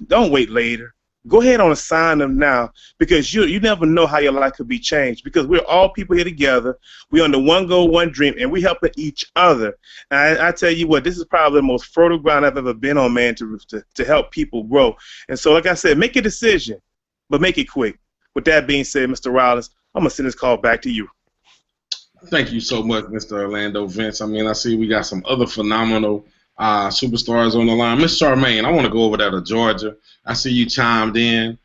later. go ahead on and sign them now, because you never know how your life could be changed, because we're all people here together. We're under one goal, one dream, and we helping each other. And I tell you what, this is probably the most fertile ground I've ever been on, man, to help people grow. And so, like I said, make a decision, but make it quick. With that being said, Mr. Rollins, I'm going to send this call back to you. Thank you so much, Mr. Orlando Vince. I mean, I see we got some other phenomenal superstars on the line. Miss Charmaine, I want to go over there to Georgia. I see you chimed in.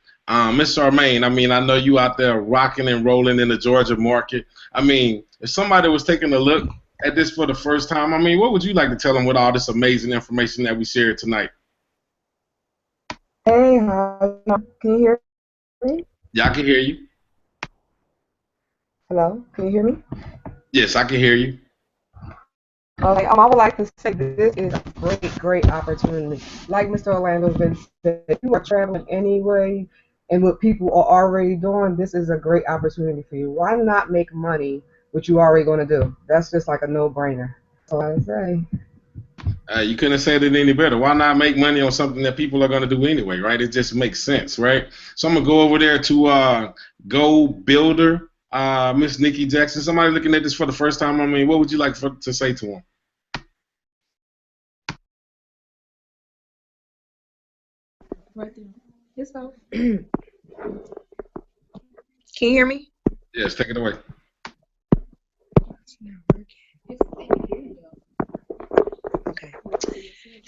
Miss Charmaine, I mean, I know you out there rocking and rolling in the Georgia market. I mean, if somebody was taking a look at this for the first time, I mean, what would you like to tell them with all this amazing information that we shared tonight? Hey, hi. Can you hear me? Yeah, I can hear you. Hello, can you hear me? Yes, I can hear you. Okay, I would like to say this is a great opportunity. Like Mr. Orlando's been said, if you are traveling anyway and what people are already doing, this is a great opportunity for you. Why not make money what you already going to do? That's just like a no-brainer. That's all I say. You couldn't have said it any better. Why not make money on something that people are going to do anyway, right? It just makes sense, right? So I'm going to go over there to Go Builder, Miss Nikki Jackson. Somebody looking at this for the first time, I mean, what would you like to say to them? Right there. It's off. Can you hear me? Yes, take it away. It's not working. Okay.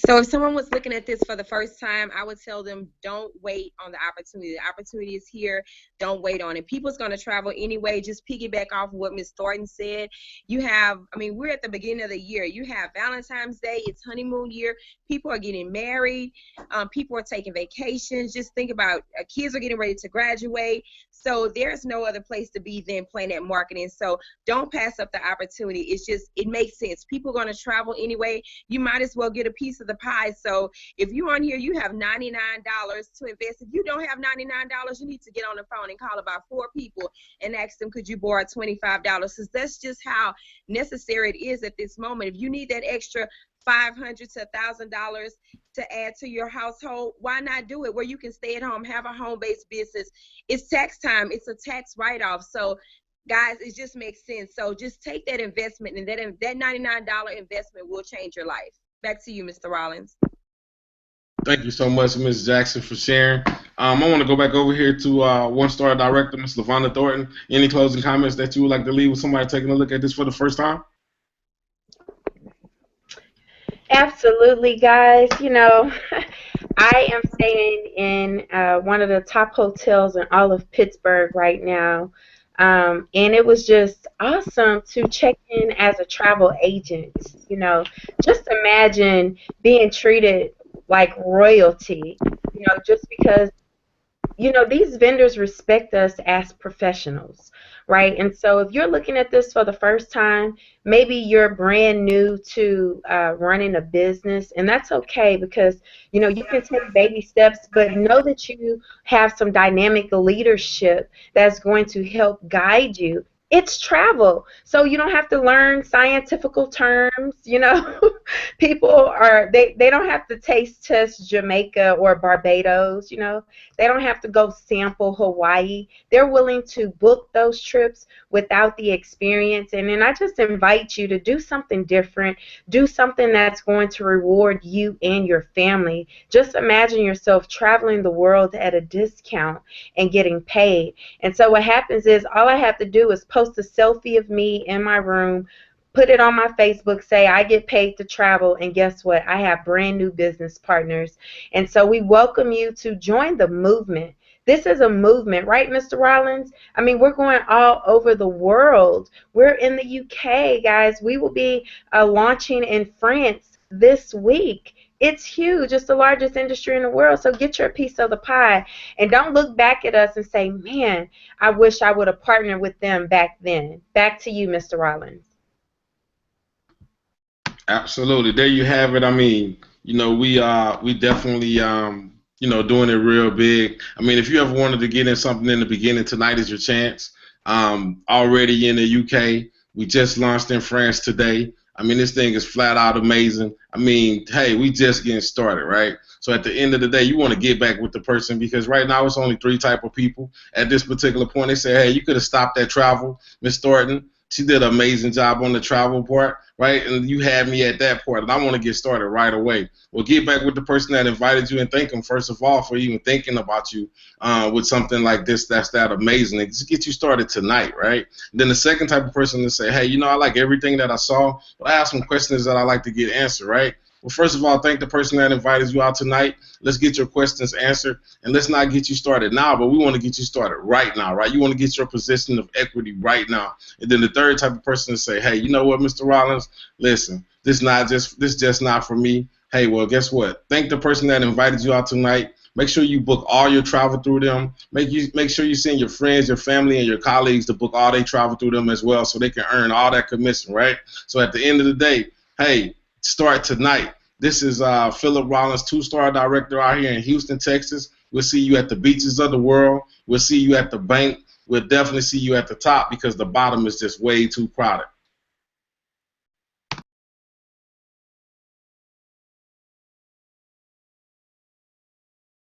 So if someone was looking at this for the first time, I would tell them, don't wait on the opportunity. The opportunity is here. Don't wait on it. People's going to travel anyway. Just piggyback off of what Ms. Thornton said. You have, I mean, we're at the beginning of the year. You have Valentine's Day. It's honeymoon year. People are getting married. People are taking vacations. Just think about kids are getting ready to graduate. So there's no other place to be than PlanNet Marketing. So don't pass up the opportunity. It's just, it makes sense. People are going to travel anyway. You might as well get a piece of the pie. So if you're on here, you have $99 to invest. If you don't have $99, you need to get on the phone and call about 4 people and ask them, could you borrow $25? Because that's just how necessary it is at this moment. If you need that extra $500 to $1,000 to add to your household, why not do it where you can stay at home, have a home-based business? It's tax time. It's a tax write-off. So guys, it just makes sense. So just take that investment, and that $99 investment will change your life. Back to you, Mr. Rollins. Thank you so much, Ms. Jackson, for sharing. I want to go back over here to one-star director, Ms. LaVonda Thornton. Any closing comments that you would like to leave with somebody taking a look at this for the first time? Absolutely, guys. You know, I am staying in one of the top hotels in all of Pittsburgh right now. And it was just awesome to check in as a travel agent. You know, just imagine being treated like royalty, you know, just because, you know, these vendors respect us as professionals, right? And so if you're looking at this for the first time, maybe you're brand new to running a business, and that's okay, because, you know, you can take baby steps, but know that you have some dynamic leadership that's going to help guide you. It's travel, so you don't have to learn scientific terms, you know. People are, they don't have to taste test Jamaica or Barbados, you know. They don't have to go sample Hawaii. They're willing to book those trips without the experience. And then I just invite you to do something different, do something that's going to reward you and your family. Just imagine yourself traveling the world at a discount and getting paid. And so what happens is, all I have to do is post a selfie of me in my room, put it on my Facebook, say I get paid to travel, and guess what? I have brand new business partners. And so we welcome you to join the movement. This is a movement, right, Mr. Rollins? I mean, we're going all over the world. We're in the UK, guys. We will be launching in France this week. It's huge. It's the largest industry in the world. So get your piece of the pie. And don't look back at us and say, man, I wish I would have partnered with them back then. Back to you, Mr. Rollins. Absolutely. There you have it. I mean, you know, we definitely you know, doing it real big. I mean, if you ever wanted to get in something in the beginning, tonight is your chance. Already in the UK, we just launched in France today. I mean, this thing is flat out amazing. I mean, hey, we just getting started, right? So at the end of the day, you want to get back with the person, because right now it's only 3 type of people. At this particular point, they say, hey, you could have stopped that travel, Miss Thornton. She did an amazing job on the travel part, right? And you had me at that part, and I want to get started right away. Well, get back with the person that invited you and thank them, first of all, for even thinking about you with something like this that's that amazing. It just get you started tonight, right? And then the second type of person to say, hey, you know, I like everything that I saw, but I have some questions that I like to get answered, right? Well, first of all, thank the person that invited you out tonight. Let's get your questions answered, and let's not get you started now, but we want to get you started right now, right? You want to get your position of equity right now. And then the third type of person to say, hey, you know what, Mr. Rollins, listen, this just not for me. Hey, well, guess what? Thank the person that invited you out tonight. Make sure you book all your travel through them. Make sure you send your friends, your family, and your colleagues to book all their travel through them as well, so they can earn all that commission, right? So at the end of the day, hey, start tonight. This is Philip Rollins, 2-star director out here in Houston, Texas. We'll see you at the beaches of the world. We'll see you at the bank. We'll definitely see you at the top, because the bottom is just way too crowded.